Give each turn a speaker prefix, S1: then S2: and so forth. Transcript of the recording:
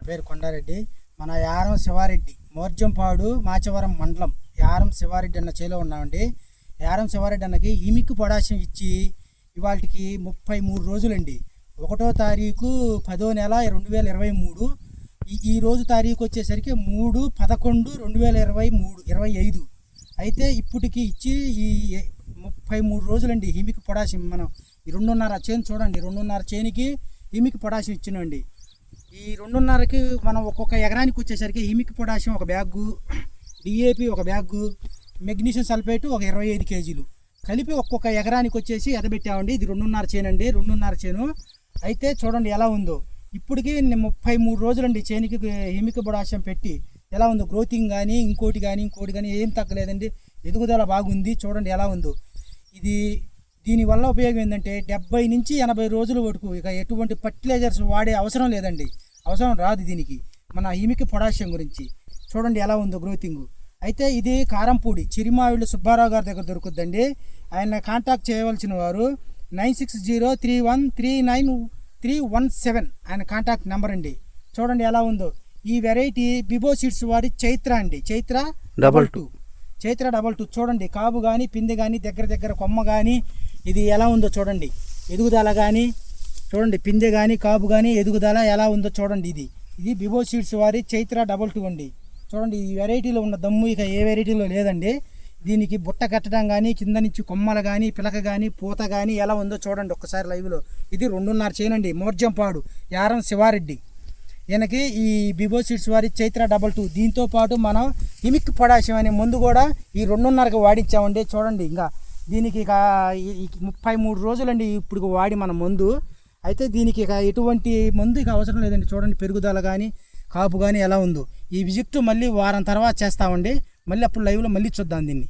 S1: పేరు కొండారెడ్డి. మన యారం శివారెడ్డి, మోర్జంపాడు, మాచవరం మండలం యారం శివారెడ్డి అన్న చేలో ఉన్నామండి. యారం శివారెడ్డి అన్నకి హిమిక్ పొటాషియం ఇచ్చి ఇవాళకి 33 రోజులండి. 1వ తారీఖు 10వ నెల 2023. ఈ రోజు తారీఖు వచ్చేసరికి 3/11/2025. అయితే ఇప్పటికి ఇచ్చి ఈ 33 రోజులండి హిమిక్ పొటాషియం. మనం ఈ 2.5 చేను చూడండి, 2.5 చేనుకి హిమిక్ పొటాషియం ఇచ్చినండి. ఈ 2.5కి మనం ఒక్కొక్క ఎకరానికి వచ్చేసరికి హిమిక్ పొటాషియం ఒక బ్యాగు, డిఏపి ఒక బ్యాగు, మెగ్నీషియం సల్ఫేట్ ఒక 25 కేజీలు కలిపి ఒక్కొక్క ఎకరానికి వచ్చేసి ఎదబెట్టామండి. ఇది 2.5 చేను అండి, 2.5 చేను. అయితే చూడండి ఎలా ఉందో. ఇప్పటికి 33 రోజులండి చేనుకి హిమిక్ పొటాషియం పెట్టి ఎలా ఉందో. గ్రోతింగ్ కానీ ఇంకోటి కానీ ఏం తగ్గలేదండి. ఎదుగుదల బాగుంది. చూడండి ఎలా ఉందో. దీనివల్ల ఉపయోగం ఏంటంటే 70 నుంచి 80 రోజుల వరకు ఇక ఎటువంటి ఫర్టిలైజర్స్ వాడే అవసరం లేదండి, అవసరం రాదు దీనికి. మన హిమిక్ పొటాషియం గురించి చూడండి ఎలా ఉందో గ్రోతింగ్. అయితే ఇది కారంపూడి చిరిమావిళ్ళు సుబ్బారావు గారి దగ్గర దొరుకుద్దండి. ఆయన కాంటాక్ట్ చేయవలసిన వారు 9603139317 ఆయన కాంటాక్ట్ నెంబర్ అండి. చూడండి ఎలా ఉందో. ఈ వెరైటీ బిబో సీడ్స్ వారి చైత్ర అండి, చైత్ర 22 చూడండి. కాపు కానీ పిందె కానీ దగ్గర కొమ్మ కానీ ఇది ఎలా ఉందో చూడండి. ఎదుగుదల కానీ చూడండి, పిందె కానీ కాపు కానీ ఎదుగుదల ఎలా ఉందో చూడండి. ఇది బిబో సీడ్స్ వారి చైత్ర 22 అండి. చూడండి ఈ వెరైటీలో ఉన్న దమ్ము ఇక ఏ వెరైటీలో లేదండి. దీనికి బుట్ట కట్టడం కానీ కింద నుంచి కొమ్మలు కానీ పిలక కానీ పూత కానీ ఎలా ఉందో చూడండి ఒక్కసారి లైవ్లో. ఇది 2.5 చేనండి, మోర్జంపాడు యారం శివారెడ్డి. ఈయనకి ఈ బిబో సీడ్స్ వారి చైత్ర 22 దీంతో పాటు మనం హిమిక్ పొటాషియం అనే మందు కూడా ఈ 2.5కి వాడించామండి. చూడండి ఇంకా దీనికి ఇక 33 రోజులండి ఇప్పుడు వాడి మన మందు. అయితే దీనికి ఇక ఎటువంటి మందు ఇక అవసరం లేదండి. చూడండి పెరుగుదల కానీ కాపు కానీ ఎలా ఉందో. ఈ విజిట్ మళ్ళీ వారం తర్వాత చేస్తామండి. మళ్ళీ అప్పుడు లైవ్లో మళ్ళీ చూద్దాం దీన్ని.